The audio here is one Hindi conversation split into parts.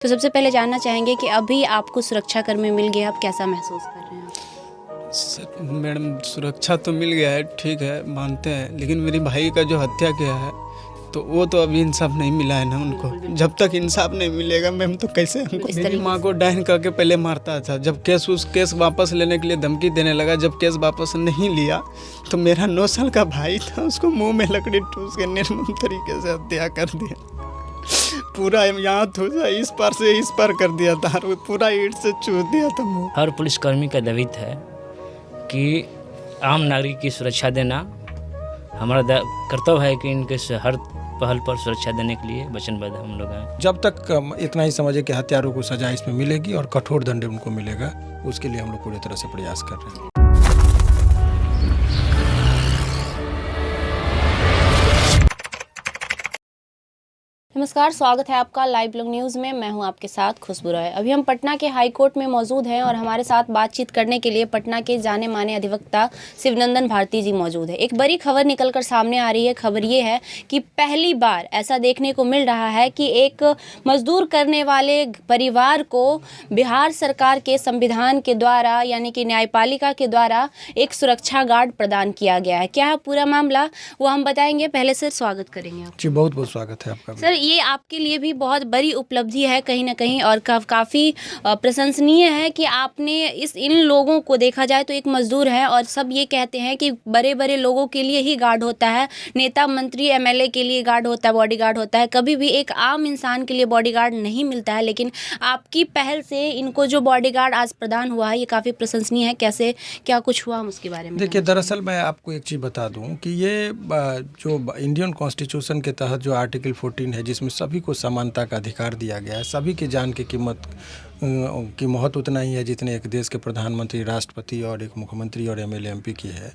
तो सबसे पहले जानना चाहेंगे कि अभी आपको सुरक्षाकर्मी मिल गया, आप कैसा महसूस कर रहे हैं? मैडम सुरक्षा तो मिल गया है, ठीक है, मानते हैं, लेकिन मेरी भाई का जो हत्या किया है तो वो तो अभी इंसाफ नहीं मिला है ना उनको। जब तक इंसाफ नहीं मिलेगा मैम तो कैसे हमको। मेरी माँ को डायन करके पहले मारता था, जब केस वापस लेने के लिए धमकी देने लगा, जब केस वापस नहीं लिया तो मेरा 9 साल का भाई था, उसको मुंह में लकड़ी ठूस के निर्मम तरीके से हत्या कर दिया। पूरा यहाँ ठूसा, इस पार से इस पार कर दिया था, पूरा ईंट से चूस दिया था मुँह। हर पुलिसकर्मी का दायित्व है कि आम नागरिक की सुरक्षा देना। हमारा कर्तव्य है कि इनके हर पहल पर सुरक्षा देने के लिए वचनबद्ध हम लोग हैं। जब तक इतना ही समझे कि हत्यारों को सजा इसमें मिलेगी और कठोर दंड उनको मिलेगा, उसके लिए हम लोग पूरी तरह से प्रयास कर रहे हैं। नमस्कार, स्वागत है आपका लाइव लोग न्यूज़ में। मैं हूं आपके साथ खुशबू राय। अभी हम पटना के हाई कोर्ट में मौजूद हैं और हमारे साथ बातचीत करने के लिए पटना के जाने माने अधिवक्ता शिवनंदन भारती जी मौजूद है। एक बड़ी खबर निकलकर सामने आ रही है। खबर ये है कि पहली बार ऐसा देखने को मिल रहा है कि एक मजदूर करने वाले परिवार को बिहार सरकार के संविधान के द्वारा यानी कि न्यायपालिका के द्वारा एक सुरक्षा गार्ड प्रदान किया गया है। क्या है पूरा मामला वो हम बताएंगे। पहले से स्वागत करेंगे आप जी, बहुत बहुत स्वागत है आपका। सर, ये आपके लिए भी बहुत बड़ी उपलब्धि है कहीं ना कहीं और काफ़ी प्रशंसनीय है कि आपने इन लोगों को, देखा जाए तो एक मजदूर है और सब ये कहते हैं कि बड़े बड़े लोगों के लिए ही गार्ड होता है, नेता मंत्री एमएलए के लिए गार्ड होता है, बॉडीगार्ड होता है, कभी भी एक आम इंसान के लिए बॉडीगार्ड नहीं मिलता है। लेकिन आपकी पहल से इनको जो बॉडीगार्ड आज प्रदान हुआ है ये काफ़ी प्रशंसनीय है। कैसे, क्या कुछ हुआ हम उसके बारे में देखिए, दरअसल मैं आपको एक चीज़ बता दूं कि ये जो इंडियन कॉन्स्टिट्यूशन के तहत जो आर्टिकल 14 है, जिसमें सभी को समानता का अधिकार दिया गया है, सभी की जान की कीमत की महत्व उतना ही है जितने एक देश के प्रधानमंत्री, राष्ट्रपति और एक मुख्यमंत्री और एमएलए एमपी की है।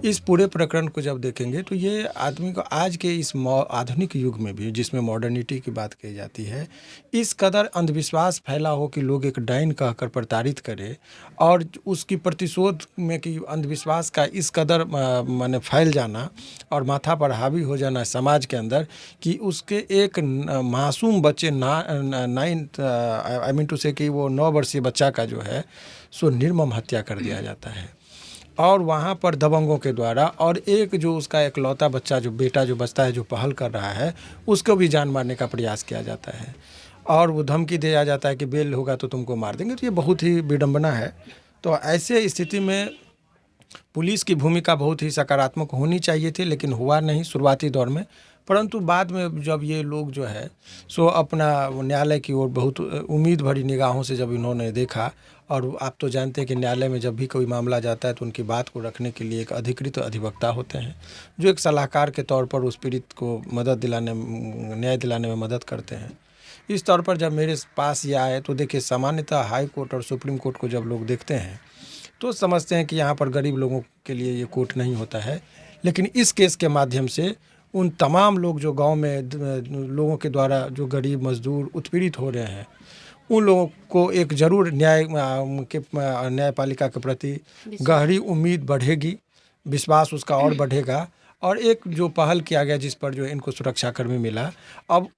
इस पूरे प्रकरण को जब देखेंगे तो ये आदमी को आज के इस आधुनिक युग में भी, जिसमें मॉडर्निटी की बात कही जाती है, इस कदर अंधविश्वास फैला हो कि लोग एक डायन कहकर प्रताड़ित करें और उसकी प्रतिशोध में कि अंधविश्वास का इस कदर माने फैल जाना और माथा पर हावी हो जाना समाज के अंदर कि उसके एक मासूम बच्चे आई मीन टू से कि वो 9 वर्षीय बच्चा का जो है सो निर्मम हत्या कर दिया जाता है और वहाँ पर दबंगों के द्वारा, और एक जो उसका एकलौता बच्चा जो बेटा जो बचता है जो पहल कर रहा है उसको भी जान मारने का प्रयास किया जाता है और वो धमकी दिया जाता है कि बेल होगा तो तुमको मार देंगे। तो ये बहुत ही विडंबना है। तो ऐसे स्थिति में पुलिस की भूमिका बहुत ही सकारात्मक होनी चाहिए थी, लेकिन हुआ नहीं शुरुआती दौर में। परंतु बाद में जब ये लोग जो है सो अपना न्यायालय की ओर बहुत उम्मीद भरी निगाहों से जब इन्होंने देखा, और आप तो जानते हैं कि न्यायालय में जब भी कोई मामला जाता है तो उनकी बात को रखने के लिए एक अधिकृत अधिवक्ता होते हैं जो एक सलाहकार के तौर पर उस पीड़ित को न्याय दिलाने में मदद करते हैं। इस तौर पर जब मेरे पास ये आए तो देखिए, सामान्यतः हाई कोर्ट और सुप्रीम कोर्ट को जब लोग देखते हैं तो समझते हैं कि यहाँ पर गरीब लोगों के लिए ये कोर्ट नहीं होता है, लेकिन इस केस के माध्यम से उन तमाम लोग जो गांव में लोगों के द्वारा जो गरीब मजदूर उत्पीड़ित हो रहे हैं उन लोगों को एक ज़रूर न्यायपालिका के प्रति गहरी उम्मीद बढ़ेगी, विश्वास उसका और बढ़ेगा। और एक जो पहल किया गया जिस पर जो इनको सुरक्षाकर्मी मिला, अब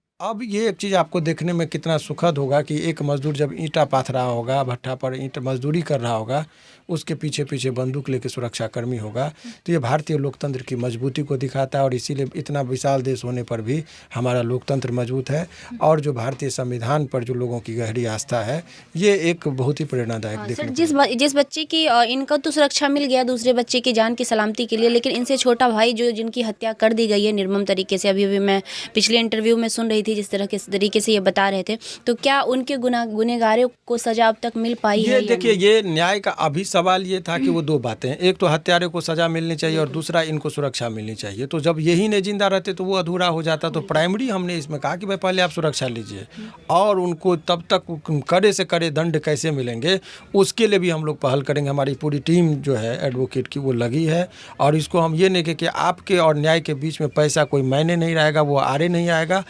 ये एक चीज़ आपको देखने में कितना सुखद होगा कि एक मजदूर जब ईंटा पाथ रहा होगा, भट्ठा पर ईंट मजदूरी कर रहा होगा, उसके पीछे पीछे बंदूक लेके सुरक्षाकर्मी होगा, तो ये भारतीय लोकतंत्र की मजबूती को दिखाता है। और इसीलिए इतना विशाल देश होने पर भी हमारा लोकतंत्र मजबूत है और जो भारतीय संविधान पर जो लोगों की गहरी आस्था है, ये एक बहुत ही प्रेरणादायक देखने सर, जिस बच्चे की इनका तो सुरक्षा मिल गया दूसरे बच्चे की जान की सलामती के लिए, लेकिन इनसे छोटा भाई जो जिनकी हत्या कर दी गई है निर्मम तरीके से, अभी मैं पिछले इंटरव्यू में सुन रही थी जिस तरीके से ये बता रहे थे, तो क्या उनके गुनहगारों को सजा अब तक मिल पाई है? देखिए, ये न्याय का अभी सवाल ये था कि वो दो बातें, एक तो हत्यारे को सजा मिलनी चाहिए और दूसरा इनको सुरक्षा मिलनी चाहिए। तो जब यही नहीं जिंदा रहते तो वो अधूरा हो जाता। तो प्राइमरी हमने इसमें कहा कि भाई पहले आप सुरक्षा लीजिए और उनको तब तक कड़े से कड़े दंड कैसे मिलेंगे उसके लिए भी हम लोग पहल करेंगे। हमारी पूरी टीम जो है एडवोकेट की वो लगी है और इसको हम ये नहीं कि आपके और न्याय के बीच में पैसा कोई मायने नहीं रहेगा, वो आड़े नहीं आएगा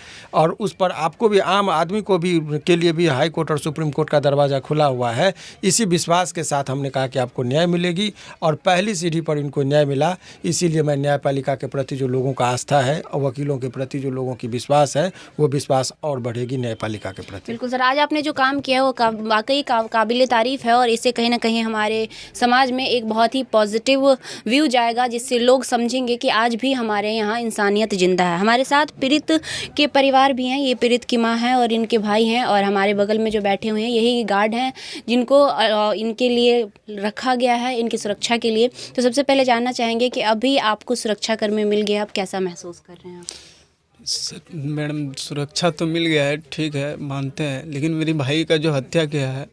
और उस पर आपको भी, आम आदमी को भी, के लिए भी हाई कोर्ट और सुप्रीम कोर्ट का दरवाज़ा खुला हुआ है। इसी विश्वास के साथ हमने कहा कि आपको न्याय मिलेगी और पहली सीढ़ी पर इनको न्याय मिला। इसीलिए मैं न्यायपालिका के प्रति जो लोगों का आस्था है और वकीलों के प्रति जो लोगों की विश्वास है, वो विश्वास और बढ़ेगी न्यायपालिका के प्रति। बिल्कुल सर, आज आपने जो काम किया है वो वाकई काबिल तारीफ़ है और इससे कहीं ना कहीं हमारे समाज में एक बहुत ही पॉजिटिव व्यू जाएगा, जिससे लोग समझेंगे कि आज भी हमारे यहाँ इंसानियत जिंदा है। हमारे साथ पीड़ित के परिवार भी हैं, ये पीड़ित की माँ है और इनके भाई हैं, और हमारे बगल में जो बैठे हुए हैं यही गार्ड हैं जिनको इनके लिए रखा गया है, इनकी सुरक्षा के लिए। तो सबसे पहले जानना चाहेंगे कि अभी आपको सुरक्षाकर्मी मिल गया, आप कैसा महसूस कर रहे हैं आप? मैडम सुरक्षा तो मिल गया है, ठीक है, मानते हैं, लेकिन मेरी भाई का जो हत्या किया है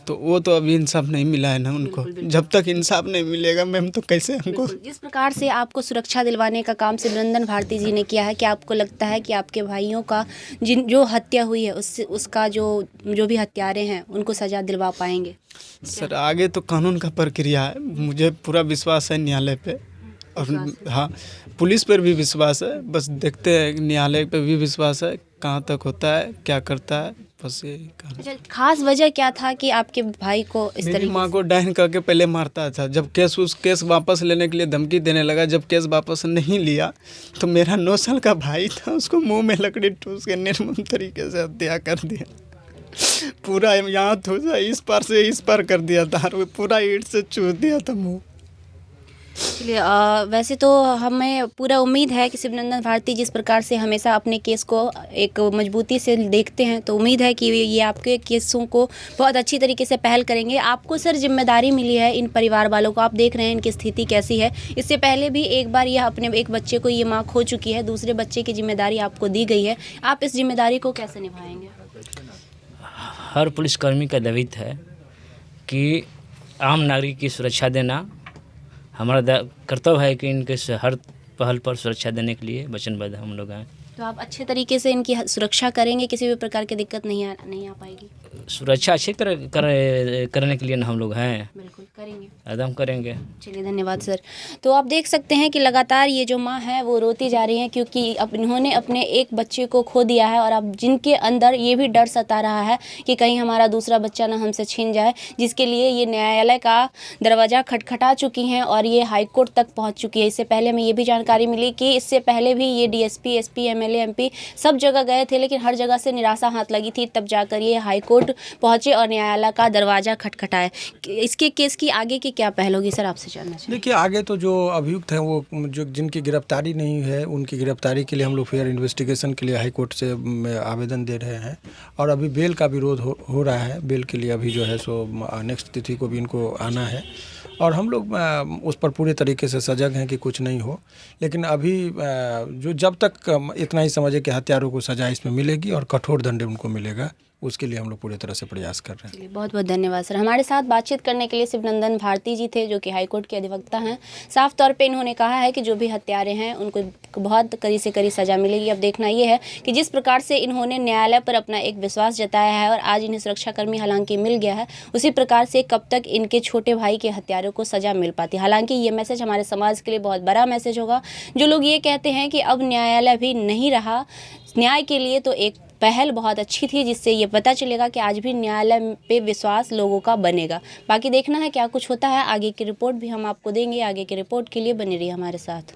तो वो तो अभी इंसाफ नहीं मिला है ना उनको। जब तक इंसाफ नहीं मिलेगा मैम तो कैसे हमको। जिस प्रकार से आपको सुरक्षा दिलवाने का काम शिवनंदन भारती जी ने किया है, क्या आपको लगता है कि आपके भाइयों का जो हत्या हुई है उसका जो भी हत्यारे हैं उनको सजा दिलवा पाएंगे? सर आगे तो कानून का प्रक्रिया है, मुझे पूरा विश्वास है न्यायालय पे, और हाँ पुलिस पर भी विश्वास है। बस देखते हैं, न्यायालय पे भी विश्वास है, कहाँ तक होता है, क्या करता है, बस ये। अच्छा, खास वजह क्या था कि आपके भाई को इस मेरी तरीके माँ को डायन करके पहले मारता था। जब केस वापस लेने के लिए धमकी देने लगा, जब केस वापस नहीं लिया तो मेरा 9 साल का भाई था, उसको मुंह में लकड़ी ठूस के निर्मम तरीके से हत्या कर दिया। पूरा यहाँ ठूसा, इस पार से इस पार कर दिया था, और पूरा ईंट से चूस दिया था मुँह। चलिए, वैसे तो हमें पूरा उम्मीद है कि शिवनंदन भारती जिस प्रकार से हमेशा अपने केस को एक मजबूती से देखते हैं, तो उम्मीद है कि ये आपके केसों को बहुत अच्छी तरीके से पहल करेंगे। आपको सर जिम्मेदारी मिली है इन परिवार वालों को, आप देख रहे हैं इनकी स्थिति कैसी है। इससे पहले भी एक बार यह अपने एक बच्चे को ये माँ खो चुकी है, दूसरे बच्चे की जिम्मेदारी आपको दी गई है, आप इस जिम्मेदारी को कैसे निभाएंगे? हर पुलिसकर्मी का दायित्व है कि आम नागरिक की सुरक्षा देना हमारा कर्तव्य है कि इनके हर पहल पर सुरक्षा देने के लिए वचनबद्ध हम लोग हैं। तो आप अच्छे तरीके से इनकी सुरक्षा करेंगे, किसी भी प्रकार की दिक्कत नहीं आ पाएगी? सुरक्षा अच्छे करने के लिए हम लोग हैं, बिल्कुल करेंगे, एकदम करेंगे। चलिए, धन्यवाद सर। तो आप देख सकते हैं कि लगातार ये जो माँ है वो रोती जा रही हैं, क्योंकि अब इन्होंने अपने एक बच्चे को खो दिया है और अब जिनके अंदर ये भी डर सता रहा है कि कहीं हमारा दूसरा बच्चा ना हमसे छीन जाए, जिसके लिए ये न्यायालय का दरवाज़ा खटखटा चुकी हैं और ये हाईकोर्ट तक पहुँच चुकी है। इससे पहले हमें ये भी जानकारी मिली कि इससे पहले भी ये DSP, SP, MLA, MP सब जगह गए थे, लेकिन हर जगह से निराशा हाथ लगी थी, तब जाकर ये हाईकोर्ट पहुँचे और न्यायालय का दरवाज़ा खटखटाए। इसके केस की आगे की क्या पहल होगी सर, आपसे जानना चाहिए? देखिए, आगे तो जो अभियुक्त हैं वो जो जिनकी गिरफ्तारी नहीं है उनकी गिरफ्तारी के लिए हम लोग फेयर इन्वेस्टिगेशन के लिए हाई कोर्ट से आवेदन दे रहे हैं, और अभी बेल का विरोध हो रहा है। बेल के लिए अभी जो है सो नेक्स्ट तिथि को भी इनको आना है, और हम लोग उस पर पूरे तरीके से सजग हैं कि कुछ नहीं हो। लेकिन अभी जो जब तक इतना ही समझे कि हत्यारों को सजा इसमें मिलेगी और कठोर दंड उनको मिलेगा, उसके लिए हम लोग पूरी तरह से प्रयास कर रहे हैं। बहुत बहुत धन्यवाद सर। हमारे साथ बातचीत करने के लिए शिवनंदन भारती जी थे, जो कि हाईकोर्ट के अधिवक्ता हैं। साफ तौर पे इन्होंने कहा है कि जो भी हत्यारे हैं उनको बहुत कड़ी से कड़ी सज़ा मिलेगी। अब देखना ये है कि जिस प्रकार से इन्होंने न्यायालय पर अपना एक विश्वास जताया है और आज इन्हें सुरक्षाकर्मी हालांकि मिल गया है, उसी प्रकार से कब तक इनके छोटे भाई के हत्यारों को सज़ा मिल पाती है। हालांकि ये मैसेज हमारे समाज के लिए बहुत बड़ा मैसेज होगा। जो लोग ये कहते हैं कि अब न्यायालय भी नहीं रहा न्याय के लिए, तो एक पहल बहुत अच्छी थी, जिससे ये पता चलेगा कि आज भी न्यायालय पे विश्वास लोगों का बनेगा। बाकी देखना है क्या कुछ होता है। आगे की रिपोर्ट भी हम आपको देंगे। आगे की रिपोर्ट के लिए बने रहिए हमारे साथ।